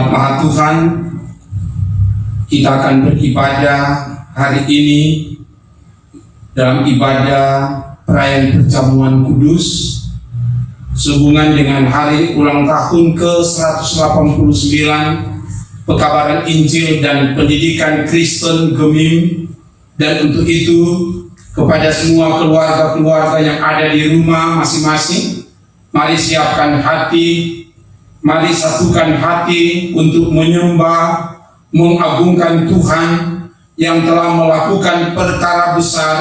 Umat Maha Tuhan, kita akan beribadah hari ini dalam ibadah perayaan perjamuan kudus sehubungan dengan hari ulang tahun ke-189 Pekabaran Injil dan Pendidikan Kristen Gemim. Dan untuk itu, kepada semua keluarga-keluarga yang ada di rumah masing-masing, mari siapkan hati, mari satukan hati untuk menyembah, mengagungkan Tuhan yang telah melakukan perkara besar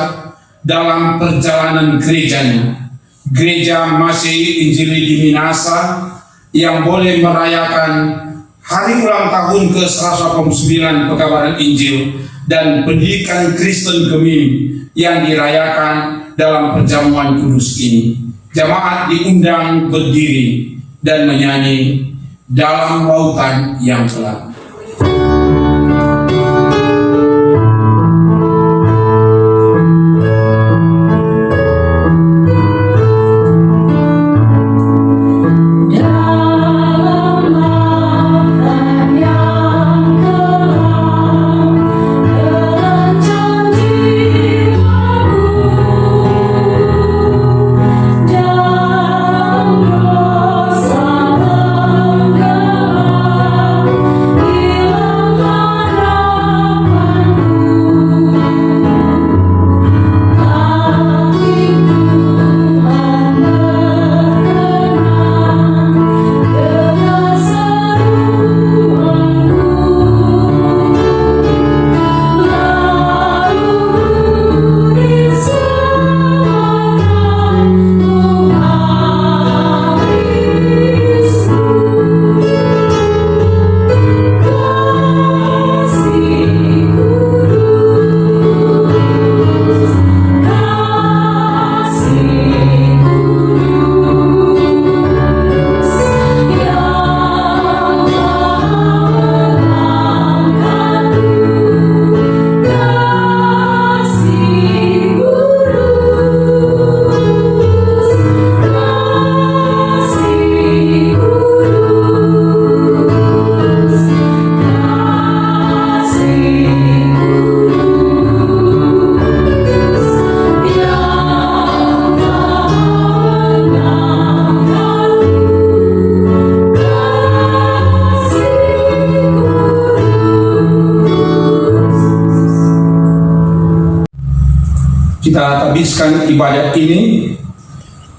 dalam perjalanan gerejanya. Gereja Masehi Injili di Minasa yang boleh merayakan hari ulang tahun ke-189 Pekabaran Injil dan Pendidikan Kristen Gemim yang dirayakan dalam perjamuan kudus ini. Jamaat diundang berdiri dan menyanyi Dalam Lautan yang Gelap. Kita habiskan ibadat ini.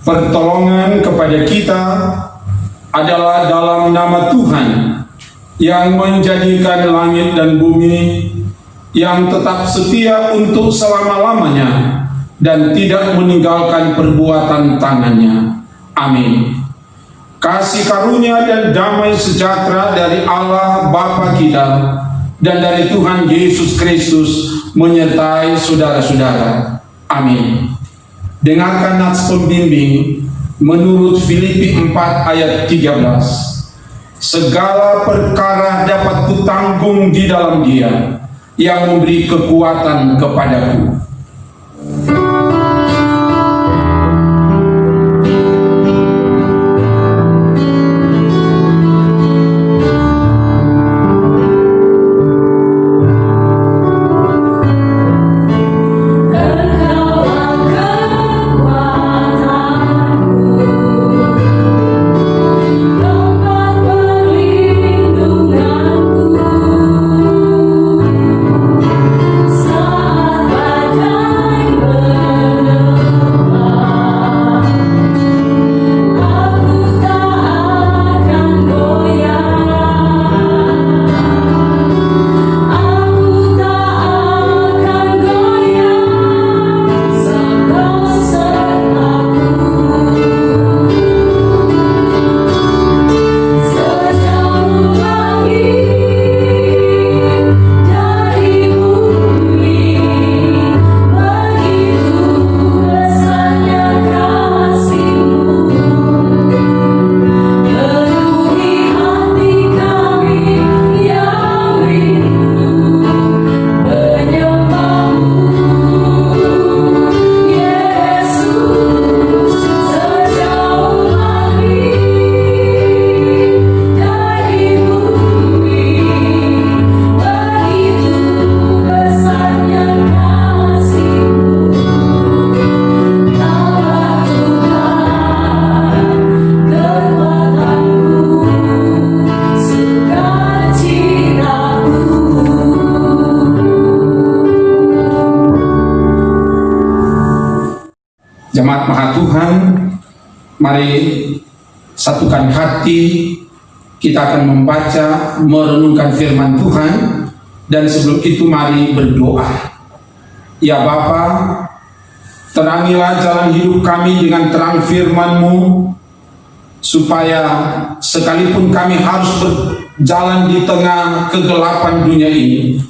Pertolongan kepada kita adalah dalam nama Tuhan yang menjadikan langit dan bumi, yang tetap setia untuk selama-lamanya dan tidak meninggalkan perbuatan tangannya. Amin. Kasih karunia dan damai sejahtera dari Allah Bapa kita dan dari Tuhan Yesus Kristus menyertai saudara-saudara. Amin. Dengarkan nats pembimbing menurut Filipi 4 ayat 13. Segala perkara dapat kutanggung di dalam Dia yang memberi kekuatan kepadaku. Saat Jemaat Maha Tuhan, mari satukan hati, kita akan membaca, merenungkan firman Tuhan, dan sebelum itu mari berdoa. Ya Bapa, terangilah jalan hidup kami dengan terang firman-Mu, supaya sekalipun kami harus berjalan di tengah kegelapan dunia ini,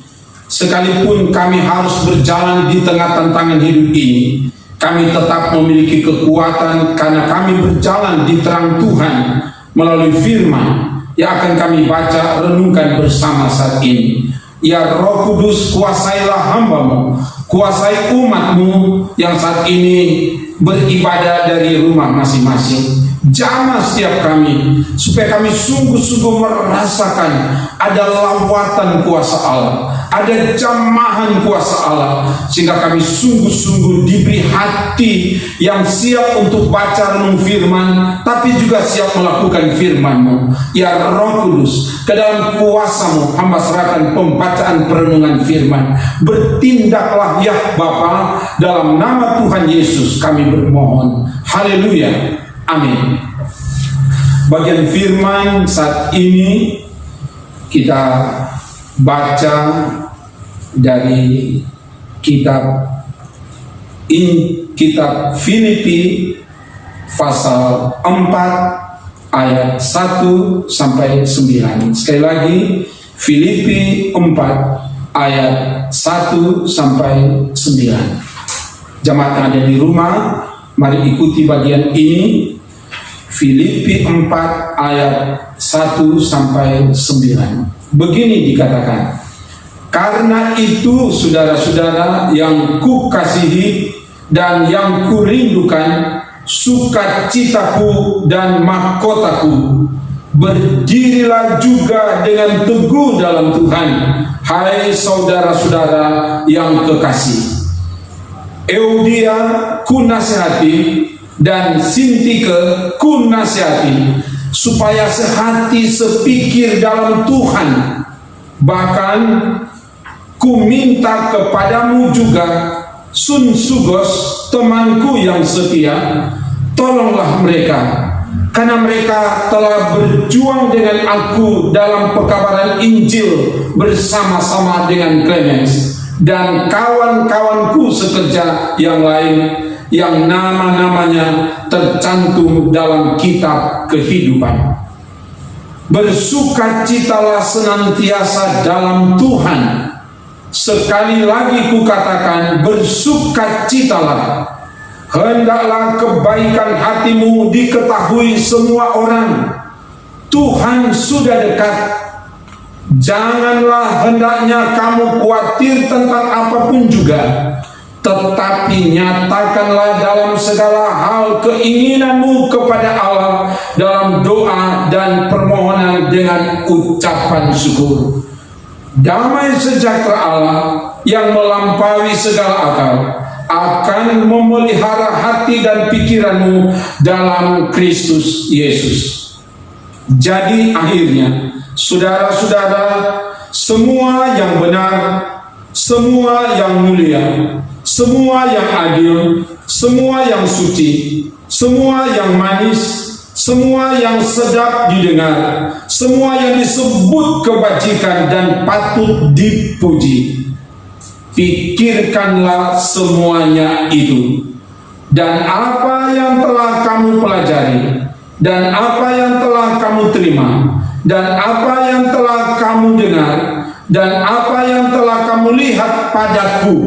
sekalipun kami harus berjalan di tengah tantangan hidup ini, kami tetap memiliki kekuatan karena kami berjalan di terang Tuhan melalui firman yang akan kami baca renungkan bersama saat ini. Ya Roh Kudus, kuasailah hamba-Mu, kuasai umat-Mu yang saat ini beribadah dari rumah masing-masing. Jamah setiap kami, supaya kami sungguh-sungguh merasakan ada lawatan kuasa Allah, ada jamahan kuasa Allah, sehingga kami sungguh-sungguh diberi hati yang siap untuk baca renung firman, tapi juga siap melakukan firman-Mu. Ya Roh Kudus, ke dalam kuasa-Mu hamba serahkan pembacaan perenungan firman. Bertindaklah ya Bapa, dalam nama Tuhan Yesus kami bermohon. Haleluya. Amin. Bagian firman saat ini kita baca dari kitab Filipi pasal 4 ayat 1 sampai 9. Sekali lagi, Filipi 4 ayat 1 sampai 9. Jemaat yang ada di rumah, mari ikuti bagian ini. Filipi 4 ayat 1 sampai 9. Begini dikatakan, karena itu saudara-saudara yang kukasihi dan yang kurindukan, sukacitaku dan mahkotaku, berdirilah juga dengan teguh dalam Tuhan, hai saudara-saudara yang kekasih. Eudia ku nasihati dan Sintike ku nasihati, supaya sehati sepikir dalam Tuhan. Bahkan ku minta kepadamu juga, Sunsugos, temanku yang setia, tolonglah mereka, karena mereka telah berjuang dengan aku dalam pekabaran Injil bersama-sama dengan Clemens dan kawan-kawanku sekerja yang lain, yang nama-namanya tercantum dalam kitab kehidupan. Bersukacitalah senantiasa dalam Tuhan. Sekali lagi kukatakan, bersukacitalah. Hendaklah kebaikan hatimu diketahui semua orang. Tuhan sudah dekat. Janganlah hendaknya kamu khawatir tentang apapun juga, tetapi nyatakanlah dalam segala hal keinginanmu kepada Allah dalam doa dan permohonan dengan ucapan syukur. Damai sejahtera Allah yang melampaui segala akal akan memelihara hati dan pikiranmu dalam Kristus Yesus. Jadi akhirnya, saudara-saudara, semua yang benar, semua yang mulia, semua yang adil, semua yang suci, semua yang manis, semua yang sedap didengar, semua yang disebut kebajikan dan patut dipuji, pikirkanlah semuanya itu. Dan apa yang telah kamu pelajari, dan apa yang telah kamu terima, dan apa yang telah kamu dengar, dan apa yang telah kamu lihat padaku,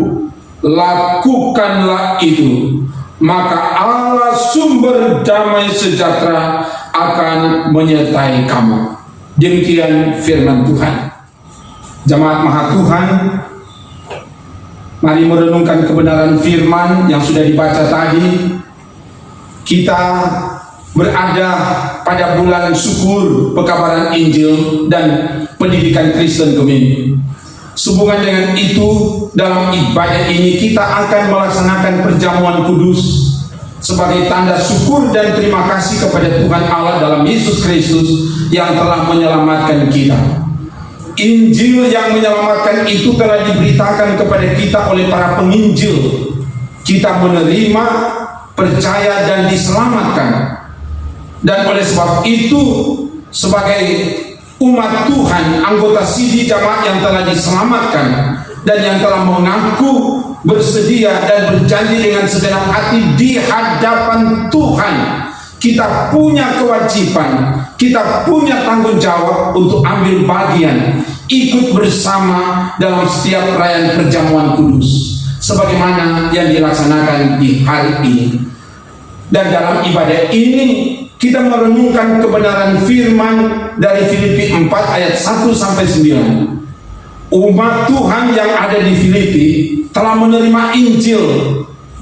lakukanlah itu. Maka Allah sumber damai sejahtera akan menyertai kamu. Demikian firman Tuhan. Jemaat Maha Tuhan, mari merenungkan kebenaran firman yang sudah dibaca tadi. Kita berada pada bulan syukur pekabaran Injil dan pendidikan Kristen Gemini. Sehubungan dengan itu, dalam ibadah ini kita akan melaksanakan perjamuan kudus sebagai tanda syukur dan terima kasih kepada Tuhan Allah dalam Yesus Kristus yang telah menyelamatkan kita. Injil yang menyelamatkan itu telah diberitakan kepada kita oleh para penginjil. Kita menerima percaya dan diselamatkan. Dan oleh sebab itu, sebagai umat Tuhan, anggota Sidi Jamaat yang telah diselamatkan dan yang telah mengaku bersedia dan berjanji dengan segenap hati di hadapan Tuhan, kita punya kewajiban, kita punya tanggung jawab untuk ambil bagian, ikut bersama dalam setiap perayaan perjamuan kudus sebagaimana yang dilaksanakan di hari ini. Dan dalam ibadah ini kita merenungkan kebenaran firman dari Filipi 4 ayat 1 sampai 9. Umat Tuhan yang ada di Filipi telah menerima Injil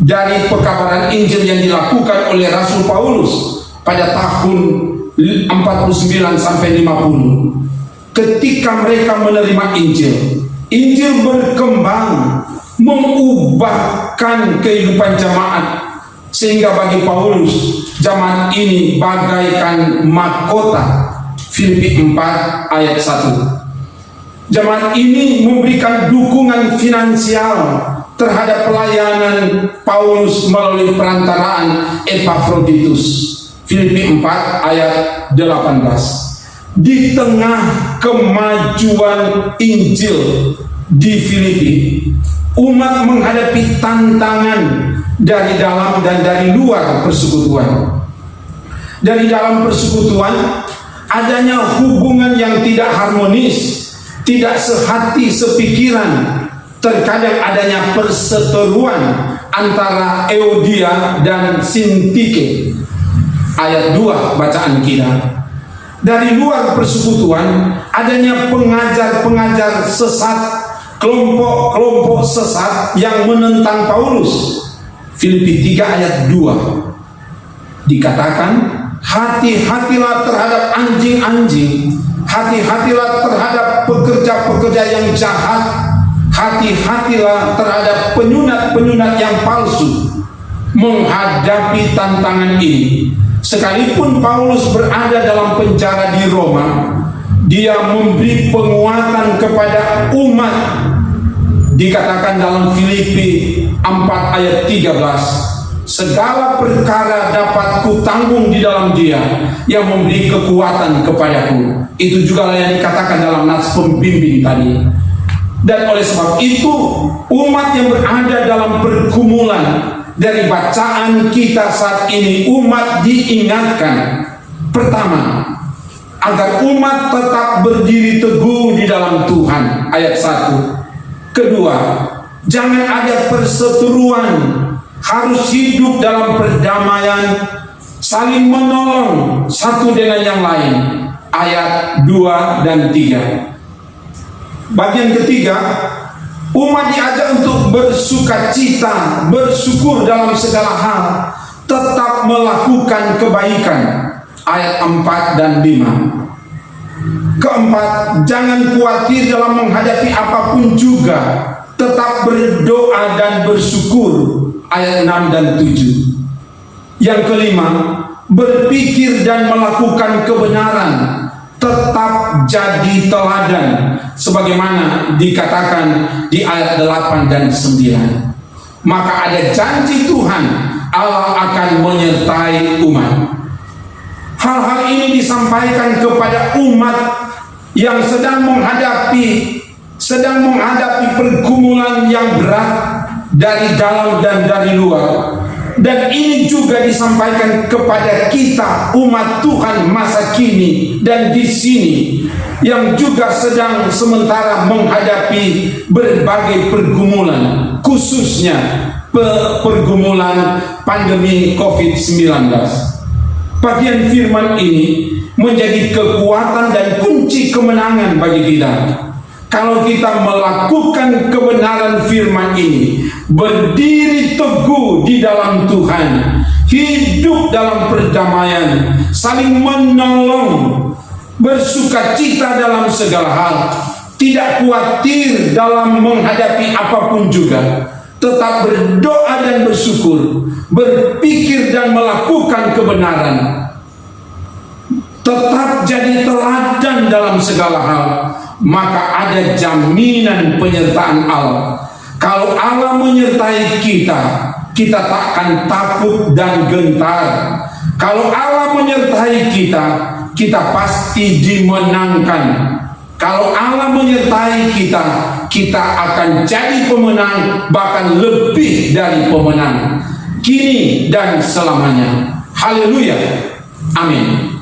dari pekabaran Injil yang dilakukan oleh Rasul Paulus pada tahun 49 sampai 50. Ketika mereka menerima Injil, Injil berkembang mengubahkan kehidupan jemaat, sehingga bagi Paulus jemaat ini bagaikan mahkota. Filipi 4 ayat 1. Jemaat ini memberikan dukungan finansial terhadap pelayanan Paulus melalui perantaraan Epafroditus. Filipi 4 ayat 18. Di tengah kemajuan Injil di Filipi, umat menghadapi tantangan dari dalam dan dari luar persekutuan. Dari dalam persekutuan, adanya hubungan yang tidak harmonis, tidak sehati sepikiran. Terkadang adanya perseteruan antara Euodia dan Sintike. Ayat 2 bacaan kita. Dari luar persekutuan, adanya pengajar-pengajar sesat, kelompok-kelompok sesat yang menentang Paulus. Filipi 3 ayat 2 dikatakan, hati-hatilah terhadap anjing-anjing, hati-hatilah terhadap pekerja-pekerja yang jahat, hati-hatilah terhadap penyunat-penyunat yang palsu. Menghadapi tantangan ini, sekalipun Paulus berada dalam penjara di Roma, dia memberi penguatan kepada umat. Dikatakan dalam Filipi 4 ayat 13, segala perkara dapat kutanggung di dalam Dia yang memberi kekuatan kepadaku. Itu juga yang dikatakan dalam nas pembimbing tadi. Dan oleh sebab itu, umat yang berada dalam pergumulan, dari bacaan kita saat ini, umat diingatkan, pertama, agar umat tetap berdiri teguh di dalam Tuhan. Ayat 1. Kedua, jangan ada perseteruan, harus hidup dalam perdamaian, saling menolong satu dengan yang lain. Ayat 2 dan 3. Bagian ketiga, umat diajak untuk bersukacita, bersyukur dalam segala hal, tetap melakukan kebaikan. Ayat 4 dan 5. Keempat, jangan khawatir dalam menghadapi apapun juga, tetap berdoa dan bersyukur. Ayat 6 dan 7. Yang kelima, berpikir dan melakukan kebenaran, tetap jadi teladan, sebagaimana dikatakan di ayat 8 dan 9. Maka ada janji Tuhan, Allah akan menyertai umat. Hal-hal ini disampaikan kepada umat yang sedang menghadapi pergumulan yang berat dari dalam dan dari luar. Dan ini juga disampaikan kepada kita, umat Tuhan masa kini dan di sini, yang juga sedang sementara menghadapi berbagai pergumulan, khususnya pergumulan pandemi COVID-19. Bagian firman ini menjadi kekuatan dan kunci kemenangan bagi kita. Kalau kita melakukan kebenaran firman ini, berdiri teguh di dalam Tuhan, hidup dalam perdamaian, saling menolong, bersukacita dalam segala hal, tidak khawatir dalam menghadapi apapun juga, tetap berdoa dan bersyukur, berpikir dan melakukan kebenaran, tetap jadi teladan dalam segala hal, maka ada jaminan penyertaan Allah. Kalau Allah menyertai kita, kita takkan takut dan gentar. Kalau Allah menyertai kita, kita pasti dimenangkan. Kalau Allah menyertai kita, kita akan jadi pemenang, bahkan lebih dari pemenang, kini dan selamanya. Haleluya, amin.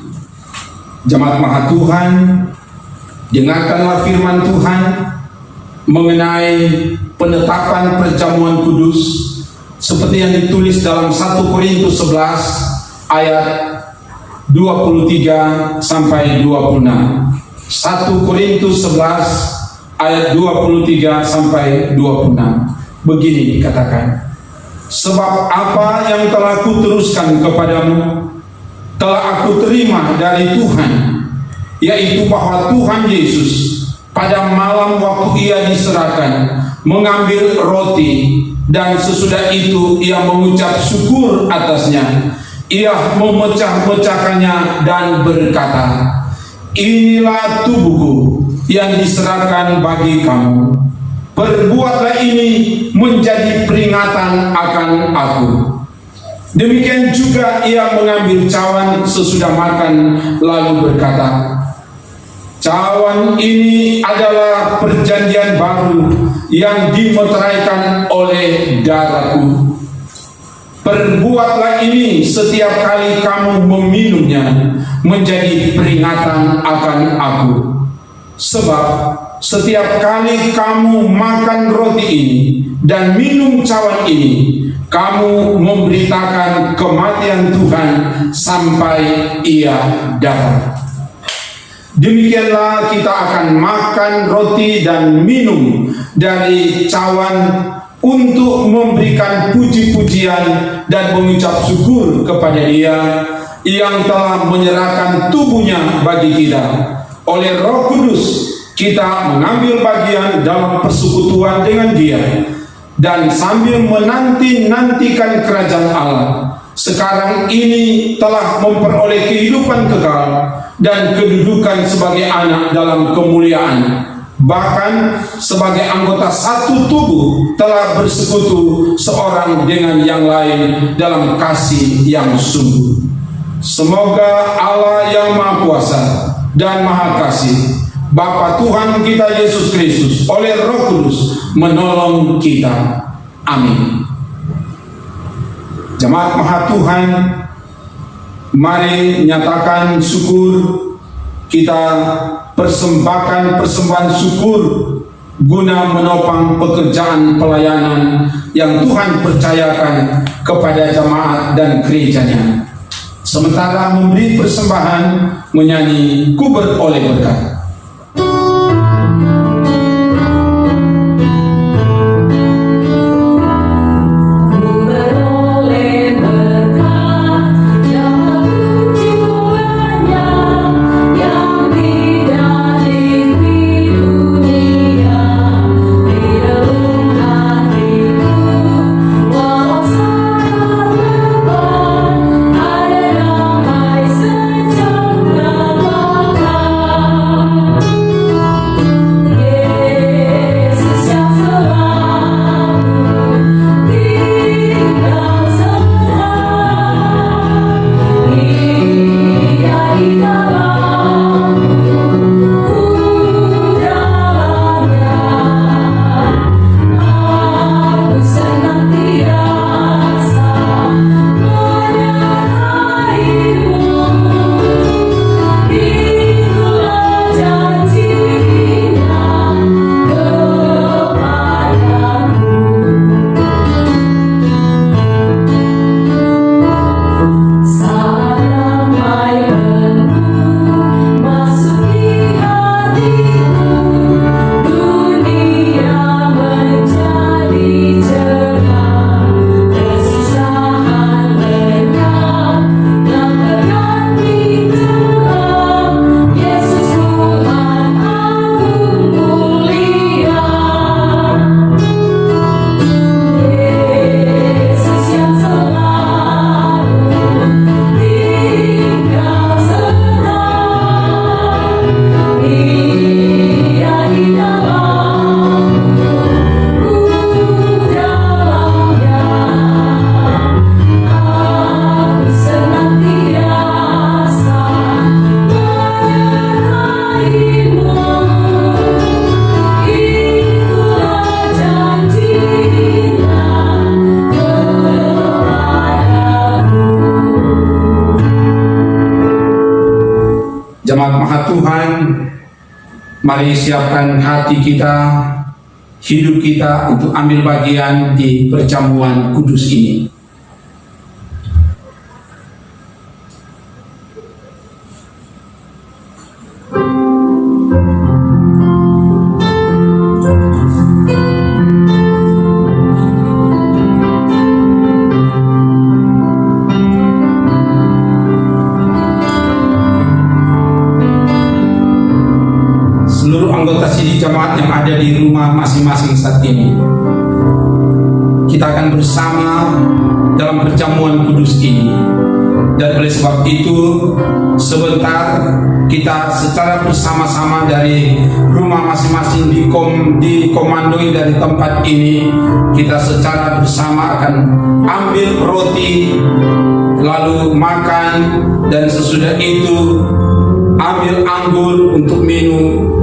Jemaat Maha Tuhan, dengarkanlah firman Tuhan mengenai penetapan perjamuan kudus seperti yang ditulis dalam 1 Korintus 11 ayat 23 sampai 26. 1 Korintus 11 ayat 23 sampai 26. Begini dikatakan, sebab apa yang telah kuteruskan kepadamu telah aku terima dari Tuhan, yaitu bahwa Tuhan Yesus pada malam waktu ia diserahkan mengambil roti, dan sesudah itu ia mengucap syukur atasnya. Ia memecah-mecahkannya dan berkata, inilah tubuhku yang diserahkan bagi kamu. Perbuatlah ini menjadi peringatan akan aku. Demikian juga ia mengambil cawan sesudah makan, lalu berkata, cawan ini adalah perjanjian baru yang dimeteraikan oleh darahku. Perbuatlah ini setiap kali kamu meminumnya menjadi peringatan akan aku. Sebab setiap kali kamu makan roti ini dan minum cawan ini, kamu memberitakan kematian Tuhan sampai ia datang. Demikianlah kita akan makan roti dan minum dari cawan untuk memberikan puji-pujian dan mengucap syukur kepada Dia yang telah menyerahkan tubuhnya bagi kita. Oleh Roh Kudus kita mengambil bagian dalam persekutuan dengan Dia, dan sambil menanti-nantikan kerajaan Allah, sekarang ini telah memperoleh kehidupan kekal dan kedudukan sebagai anak dalam kemuliaan. Bahkan sebagai anggota satu tubuh telah bersekutu seorang dengan yang lain dalam kasih yang sungguh. Semoga Allah yang Maha Kuasa dan Maha Kasih, Bapa Tuhan kita Yesus Kristus, oleh Roh Kudus menolong kita. Amin. Jemaat Maha Tuhan, mari nyatakan syukur. Kita persembahkan persembahan syukur guna menopang pekerjaan pelayanan yang Tuhan percayakan kepada jemaat dan gerejanya. Sementara memberi persembahan, menyanyi Ku Beroleh Berkat. Ada damai sejahtera. Maha Tuhan, mari siapkan hati kita, hidup kita untuk ambil bagian di perjamuan kudus ini. Jemaat yang ada di rumah masing-masing saat ini, kita akan bersama dalam perjamuan kudus ini, dan oleh sebab itu sebentar kita secara bersama-sama dari rumah masing-masing dikomandoi dari tempat ini, kita secara bersama akan ambil roti lalu makan, dan sesudah itu ambil anggur untuk minum.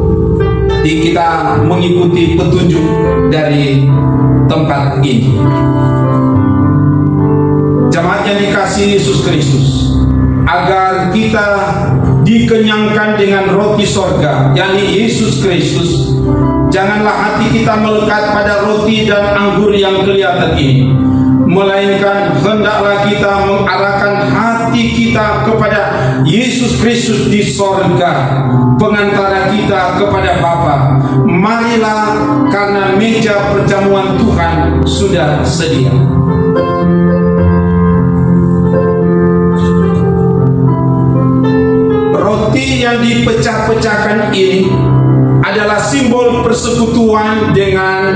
Kita mengikuti petunjuk dari tempat ini. Jemaat yang dikasihi Yesus Kristus, agar kita dikenyangkan dengan roti sorga, yakni Yesus Kristus, janganlah hati kita melekat pada roti dan anggur yang kelihatan ini, melainkan hendaklah kita mengarahkan hati kita kepada Yesus Kristus di sorga, pengantara kita kepada Bapa. Marilah, karena meja perjamuan Tuhan sudah sedia. Roti yang dipecah-pecahkan ini adalah simbol persekutuan dengan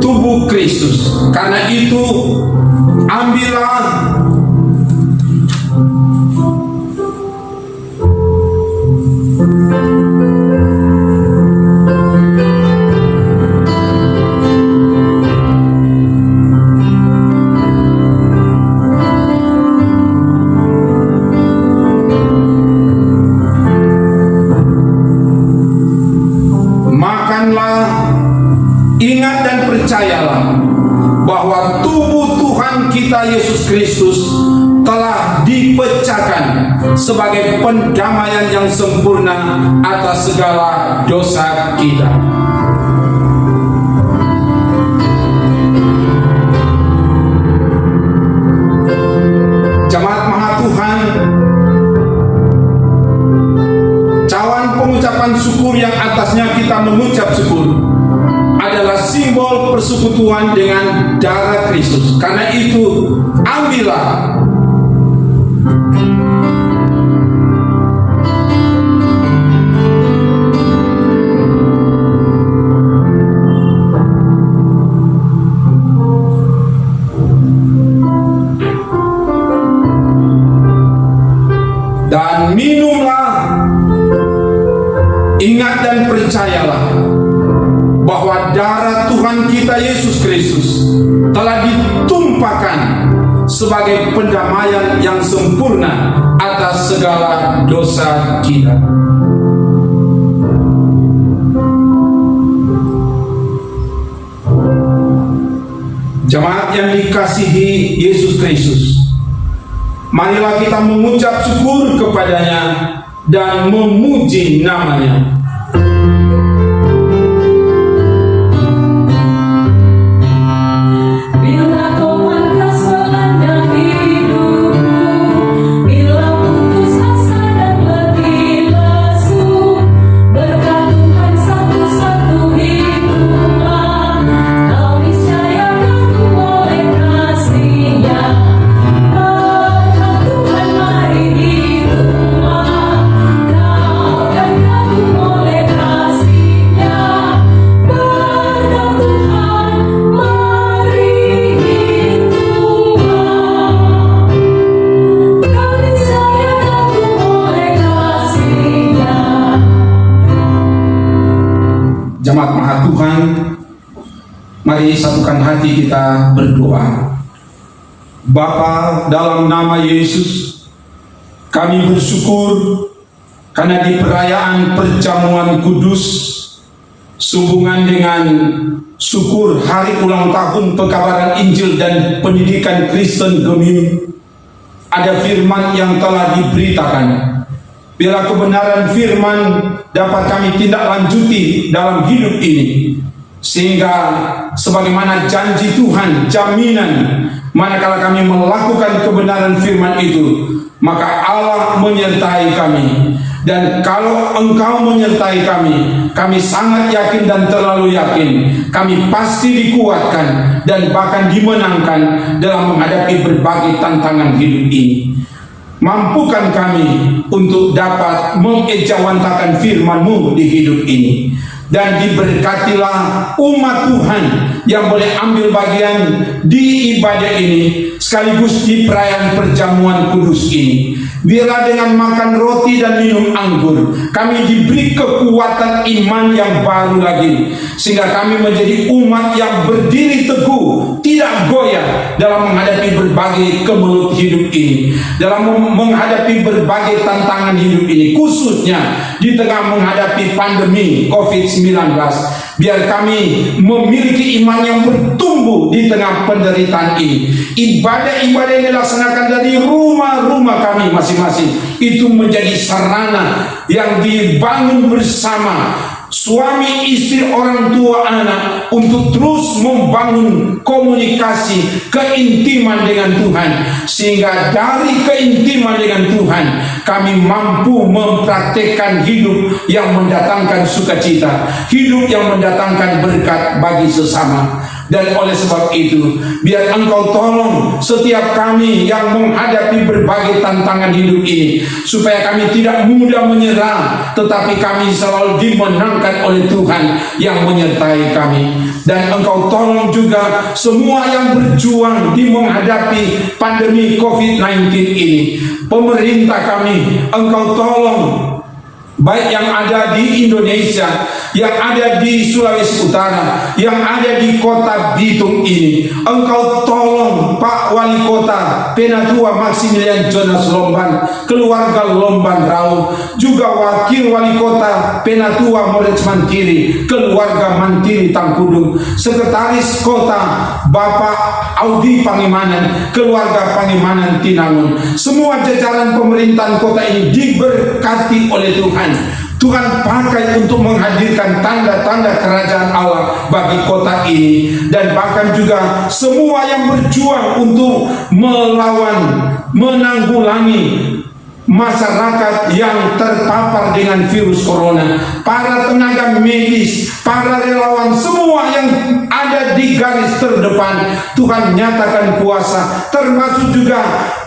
tubuh Kristus. Karena itu, ambillah bahwa tubuh Tuhan kita Yesus Kristus telah dipecahkan sebagai pendamaian yang sempurna atas segala dosa kita. Jemaat Maha Tuhan, cawan pengucapan syukur yang atasnya kita mengucap syukur adalah simbol persekutuan dengan darah Kristus. Karena itu, ambillah dan minumlah. Ingat dan percayalah bahwa darah Tuhan kita Yesus Kristus telah ditumpahkan sebagai pendamaian yang sempurna atas segala dosa kita. Jemaat yang dikasihi Yesus Kristus, marilah kita mengucap syukur kepadanya dan memuji namanya. Jemaat Maha Tuhan, mari satukan hati kita berdoa. Bapa, dalam nama Yesus, kami bersyukur karena di perayaan perjamuan kudus sehubungan dengan syukur hari ulang tahun pekabaran Injil dan pendidikan Kristen Gemini, ada firman yang telah diberitakan Biarlah kebenaran firman dapat kami tindak lanjuti dalam hidup ini, sehingga sebagaimana janji Tuhan, jaminan manakala kami melakukan kebenaran firman itu, maka Allah menyertai kami. Dan kalau Engkau menyertai kami, kami sangat yakin dan terlalu yakin, kami pasti dikuatkan dan bahkan dimenangkan dalam menghadapi berbagai tantangan hidup ini. Mampukan kami untuk dapat mengejawantakan firman-Mu di hidup ini. Dan diberkatilah umat Tuhan yang boleh ambil bagian di ibadah ini, sekaligus di perayaan perjamuan kudus ini. Biarlah dengan makan roti dan minum anggur, kami diberi kekuatan iman yang baru lagi, sehingga kami menjadi umat yang berdiri teguh, tidak goyah dalam menghadapi berbagai kemelut hidup ini, dalam menghadapi berbagai tantangan hidup ini, khususnya di tengah menghadapi pandemi COVID-19. Biar kami memiliki iman yang bertumbuh di tengah penderitaan ini. Ibadah-ibadah yang dilaksanakan dari rumah-rumah kami masing-masing itu menjadi sarana yang dibangun bersama, suami, istri, orang tua, anak, untuk terus membangun komunikasi, keintiman dengan Tuhan, sehingga dari keintiman dengan Tuhan kami mampu mempraktekkan hidup yang mendatangkan sukacita, hidup yang mendatangkan berkat bagi sesama. Dan oleh sebab itu, biar Engkau tolong setiap kami yang menghadapi berbagai tantangan hidup ini, supaya kami tidak mudah menyerah, tetapi kami selalu dimenangkan oleh Tuhan yang menyertai kami. Dan Engkau tolong juga semua yang berjuang di menghadapi pandemi COVID-19 ini. Pemerintah kami, Engkau tolong, baik yang ada di Indonesia, yang ada di Sulawesi Utara, yang ada di kota Bitung ini. Engkau tolong Pak Wali Kota Penatua Maximilian Jonas Lomban, keluarga Lomban Rau, juga Wakil Wali Kota Penatua Moritz Mantiri, keluarga Mantiri Tangkudung, Sekretaris Kota Bapak Audi Pangimanan, keluarga Pangimanan Tinangun. Semua jajaran pemerintahan kota ini diberkati oleh Tuhan. Tuhan pakai untuk menghadirkan tanda-tanda kerajaan Allah bagi kota ini, dan bahkan juga semua yang berjuang untuk melawan, menanggulangi masyarakat yang terpapar dengan virus corona, para tenaga medis, para relawan, semua yang ada di garis terdepan, Tuhan nyatakan kuasa, termasuk juga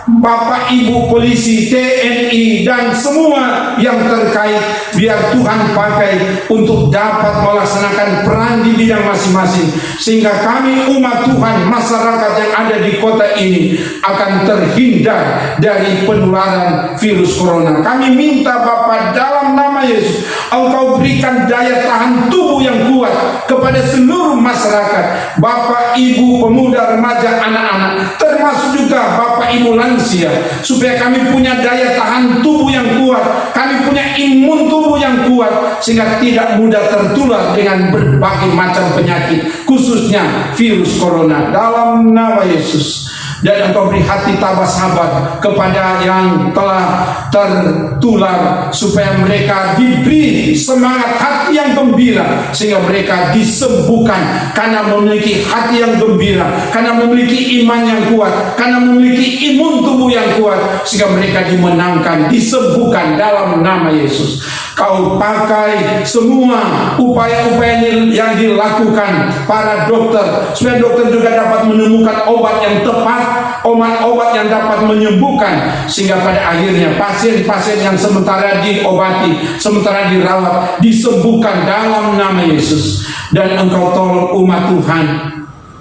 Bapak Ibu polisi, TNI, dan semua yang terkait. Biar Tuhan pakai untuk dapat melaksanakan peran di bidang masing-masing, sehingga kami umat Tuhan, masyarakat yang ada di kota ini akan terhindar dari penularan virus corona. Kami minta Bapa, dalam nama Yesus, Engkau berikan daya tahan tubuh yang kuat kepada seluruh masyarakat, Bapak, Ibu, pemuda, remaja, anak-anak, termasuk juga Bapak, Ibu lansia, supaya kami punya daya tahan tubuh yang kuat, kami punya imun tubuh yang kuat, sehingga tidak mudah tertular dengan berbagai macam penyakit, khususnya virus corona, dalam nama Yesus. Dan Engkau beri hati tabah sabar kepada yang telah tertular, supaya mereka diberi semangat hati yang gembira, sehingga mereka disembuhkan karena memiliki hati yang gembira, karena memiliki iman yang kuat, karena memiliki imun tubuh yang kuat, sehingga mereka dimenangkan, disembuhkan dalam nama Yesus. Kau pakai semua upaya-upaya yang dilakukan para dokter, supaya dokter juga dapat menemukan obat yang tepat, obat-obat yang dapat menyembuhkan, sehingga pada akhirnya pasien-pasien yang sementara diobati, sementara dirawat, disembuhkan dalam nama Yesus. Dan Engkau tolong umat Tuhan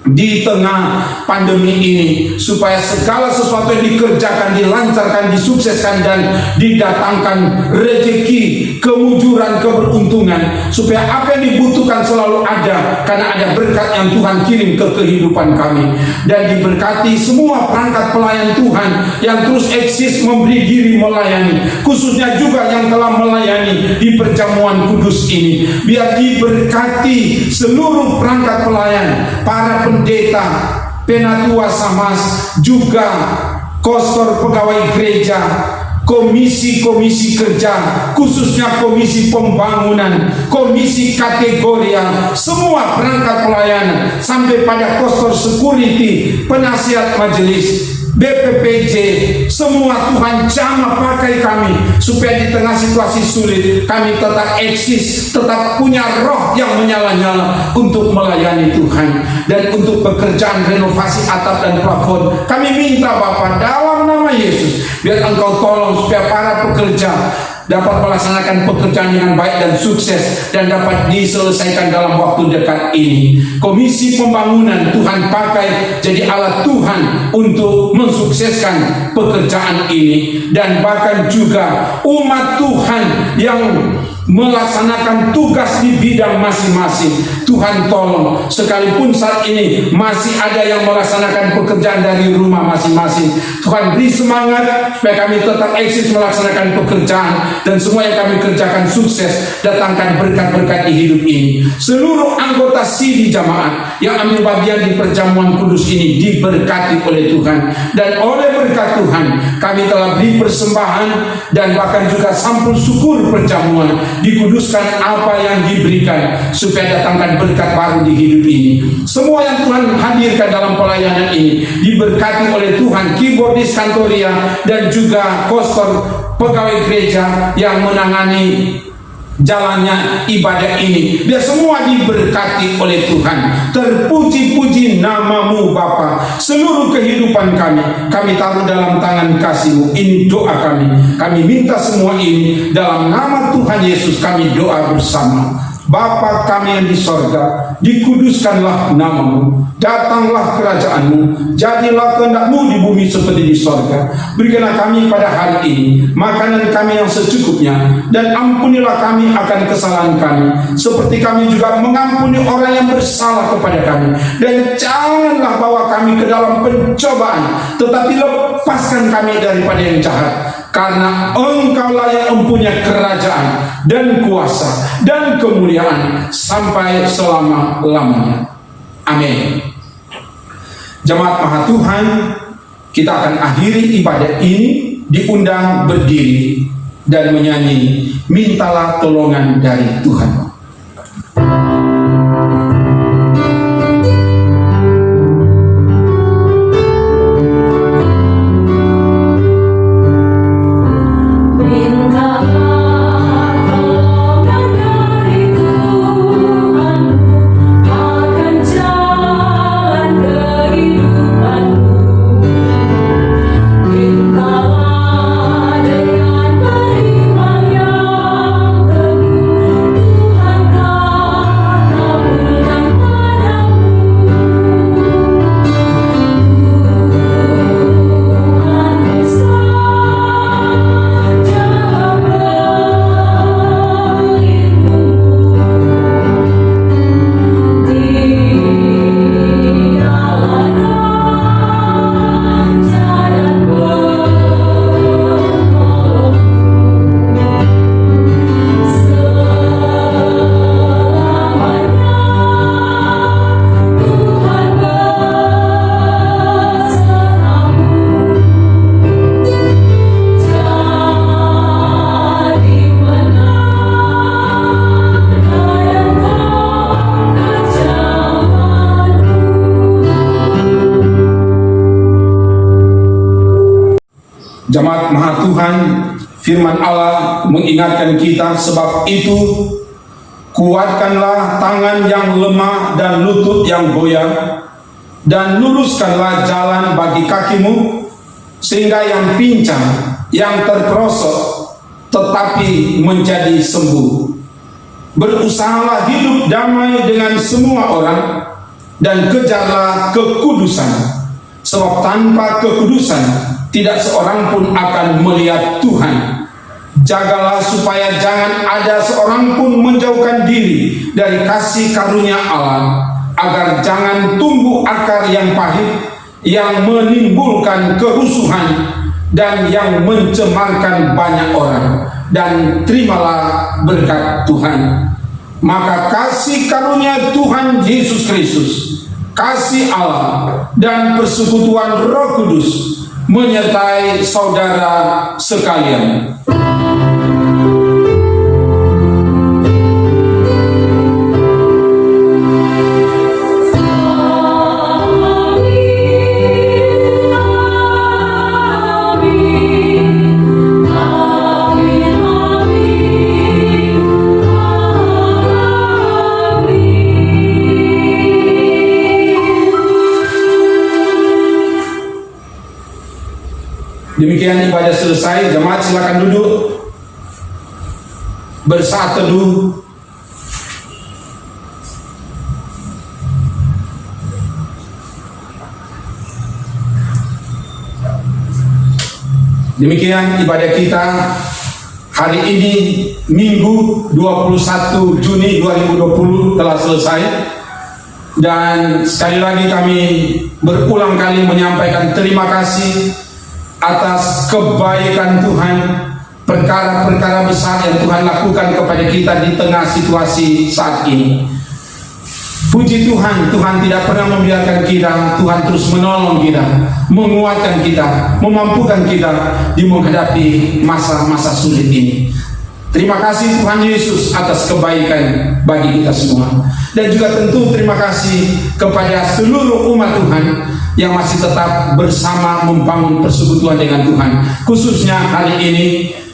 di tengah pandemi ini, supaya segala sesuatu yang dikerjakan, dilancarkan, disukseskan, dan didatangkan rezeki, kemujuran, keberuntungan, supaya apa yang dibutuhkan selalu ada, karena ada berkat yang Tuhan kirim ke kehidupan kami. Dan diberkati semua perangkat pelayan Tuhan yang terus eksis memberi diri melayani, khususnya juga yang telah melayani di perjamuan kudus ini. Biar diberkati seluruh perangkat pelayan, para pendeta, penatua samas, juga kostor pegawai gereja, komisi-komisi kerja, khususnya komisi pembangunan, komisi kategorial, semua perangkat pelayanan, sampai pada kostor security, penasihat majelis, BPPJ, semua Tuhan jamah pakai kami supaya di tengah situasi sulit kami tetap eksis, tetap punya roh yang menyala-nyala untuk melayani Tuhan. Dan untuk pekerjaan renovasi atap dan plafon, kami minta Bapa dalam nama Yesus, biar Engkau tolong supaya para pekerja dapat melaksanakan pekerjaan dengan baik dan sukses dan dapat diselesaikan dalam waktu dekat ini. Komisi pembangunan Tuhan pakai jadi alat Tuhan untuk mensukseskan pekerjaan ini. Dan bahkan juga umat Tuhan yang melaksanakan tugas di bidang masing-masing, Tuhan tolong, sekalipun saat ini masih ada yang melaksanakan pekerjaan dari rumah masing-masing, Tuhan beri semangat supaya kami tetap eksis melaksanakan pekerjaan, dan semua yang kami kerjakan sukses. Datangkan berkat-berkat di hidup ini. Seluruh anggota sidi jamaat yang ambil bagian di perjamuan kudus ini diberkati oleh Tuhan, dan oleh berkat Tuhan kami telah beri persembahan dan bahkan juga sampul syukur perjamuan. Dikuduskan apa yang diberikan supaya datangkan berkat baru di hidup ini. Semua yang Tuhan hadirkan dalam pelayanan ini diberkati oleh Tuhan, keyboardis kantoria dan juga kostor pegawai gereja yang menangani jalannya ibadah ini. Dia semua diberkati oleh Tuhan. Terpuji-puji namamu Bapa. Seluruh kehidupan kami taruh dalam tangan kasih-Mu. Ini doa kami. Kami minta semua ini dalam nama Tuhan Yesus. Kami doa bersama. Bapa kami yang di sorga, dikuduskanlah namamu, datanglah kerajaan-Mu, jadilah kehendak-Mu di bumi seperti di sorga. Berikanlah kami pada hari ini makanan kami yang secukupnya, dan ampunilah kami akan kesalahan kami, seperti kami juga mengampuni orang yang bersalah kepada kami. Dan janganlah bawa kami ke dalam pencobaan, tetapi lepaskan kami daripada yang jahat. Karena Engkaulah yang mempunyai kerajaan dan kuasa dan kemuliaan sampai selama-lamanya. Amin. Jemaat Maha Tuhan, kita akan akhiri ibadah ini diundang berdiri dan menyanyi Mintalah Tolongan dari Tuhan. Jemaat Maha Tuhan, firman Allah mengingatkan kita, sebab itu kuatkanlah tangan yang lemah dan lutut yang goyah, dan luruskanlah jalan bagi kakimu, sehingga yang pincang, yang terperosok tetapi menjadi sembuh. Berusahalah hidup damai dengan semua orang, dan kejarlah kekudusan, sebab tanpa kekudusan tidak seorang pun akan melihat Tuhan. Jagalah supaya jangan ada seorang pun menjauhkan diri dari kasih karunia Allah, agar jangan tumbuh akar yang pahit, yang menimbulkan kerusuhan dan yang mencemarkan banyak orang. Dan terimalah berkat Tuhan. Maka kasih karunia Tuhan Yesus Kristus, kasih Allah, dan persekutuan Roh Kudus menyertai saudara sekalian. Demikian ibadah selesai, jemaat silakan duduk bersaat teduh. Demikian ibadah kita hari ini Minggu 21 Juni 2020 telah selesai. Dan sekali lagi kami berulang kali menyampaikan terima kasih atas kebaikan Tuhan, perkara-perkara besar yang Tuhan lakukan kepada kita di tengah situasi saat ini. Puji Tuhan, Tuhan tidak pernah membiarkan kita, Tuhan terus menolong kita, menguatkan kita, memampukan kita di menghadapi masa-masa sulit ini. Terima kasih Tuhan Yesus atas kebaikan bagi kita semua. Dan juga tentu terima kasih kepada seluruh umat Tuhan yang masih tetap bersama membangun persekutuan dengan Tuhan. Khususnya hari ini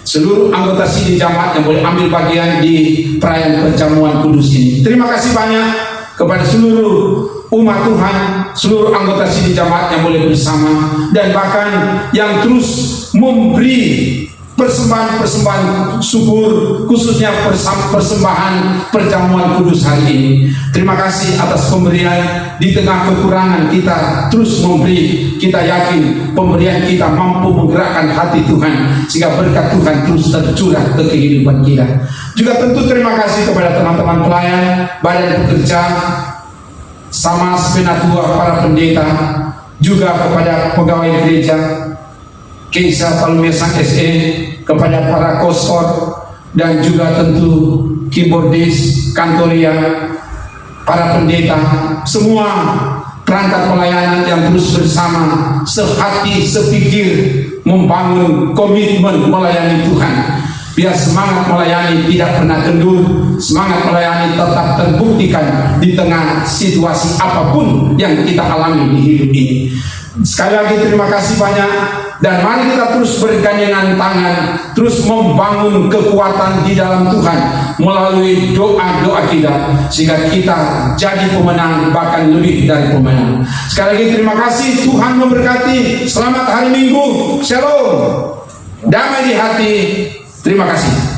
seluruh anggota sidang jamaat yang boleh ambil bagian di perayaan perjamuan kudus ini. Terima kasih banyak kepada seluruh umat Tuhan, seluruh anggota sidang jamaat yang boleh bersama, dan bahkan yang terus memberi persembahan syukur, khususnya persembahan perjamuan kudus hari ini. Terima kasih atas pemberian. Di tengah kekurangan kita terus memberi. Kita yakin pemberian kita mampu menggerakkan hati Tuhan, sehingga berkat Tuhan terus tercurah ke kehidupan kita. Juga tentu terima kasih kepada teman-teman pelayan, badan pekerja, sama sepenatua para pendeta, juga kepada pegawai gereja, Keisa Palumesang SE, kepada para kosor, dan juga tentu keyboardis, kantoria, para pendeta, semua perangkat pelayanan yang terus bersama, sehati, sepikir, membangun komitmen melayani Tuhan. Biar semangat melayani tidak pernah kendur, semangat melayani tetap terbuktikan di tengah situasi apapun yang kita alami di hidup ini. Sekali lagi terima kasih banyak, dan mari kita terus bergandengan tangan, terus membangun kekuatan di dalam Tuhan melalui doa-doa kita, sehingga kita jadi pemenang, bahkan lebih dari pemenang. Sekali lagi terima kasih, Tuhan memberkati. Selamat hari Minggu, Shalom, damai di hati. Terima kasih.